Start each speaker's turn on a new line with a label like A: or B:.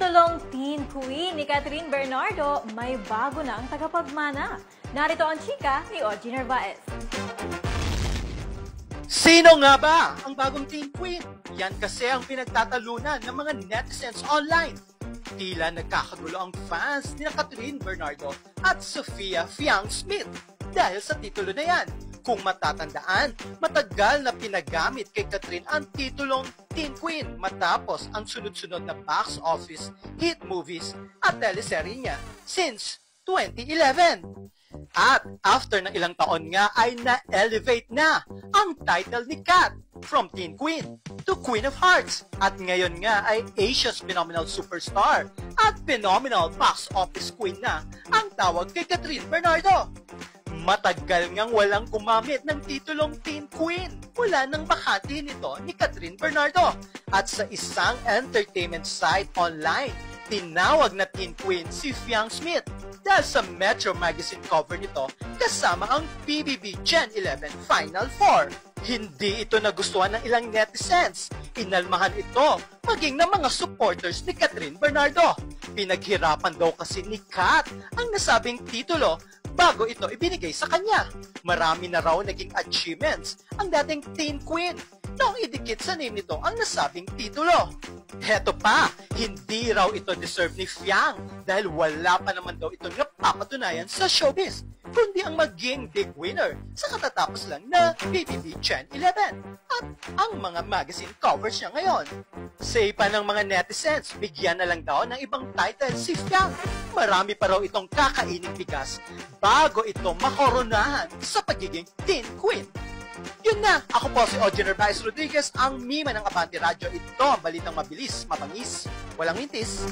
A: titulong Teen Queen ni Catherine Bernardo, may bago na ang tagapagmana. Narito ang chika ni Ogie Narvaez.
B: Sino nga ba ang bagong Teen Queen? Yan kasi ang pinagtatalunan ng mga netizens online. Tila nagkakagulo ang fans ni Catherine Bernardo at Sofia Fiang Smith dahil sa titulo na yan. Kung matatandaan, matagal na pinagamit kay Catherine ang titulong Teen Queen matapos ang sunod-sunod na box office hit movies at teleserye niya since 2011. At after ng ilang taon nga ay na-elevate na ang title ni Kat from Teen Queen to Queen of Hearts. At ngayon nga ay Asia's Phenomenal Superstar at Phenomenal Box Office Queen na ang tawag kay Catherine Bernardo. Matagal ngang walang gumamit ng titulong Teen Queen mula nang bakante nito ni Catherine Bernardo. At sa isang entertainment site online, tinawag na Teen Queen si Fiang Smith dahil sa Metro Magazine cover nito kasama ang PBB Gen 11 Final 4. Hindi ito nagustuhan ng ilang netizens. Inalmahan ito maging ng mga supporters ni Catherine Bernardo. Pinaghirapan daw kasi ni Kat ang nasabing titulo bago ito ibinigay sa kanya. Marami na raw naging achievements ang dating Teen Queen noong idikit sa name nito ang nasabing titulo. Heto pa, hindi raw ito deserve ni Fiang dahil wala pa naman daw itong napapatunayan sa showbiz, kundi ang maging big winner sa katatapos lang na PBB Gen 11 at ang mga magazine covers niya ngayon. Say pa ng mga netizens, bigyan na lang daw ng ibang title si Fiang. Marami pa raw itong kakaining bigas bago ito makoronahan sa pagiging Teen Queen. Yun na, ako po si Ogie Narvaez Rodriguez, ang mima ng Abante Radio. Ito ang balitang mabilis, mabangis, walang mintis.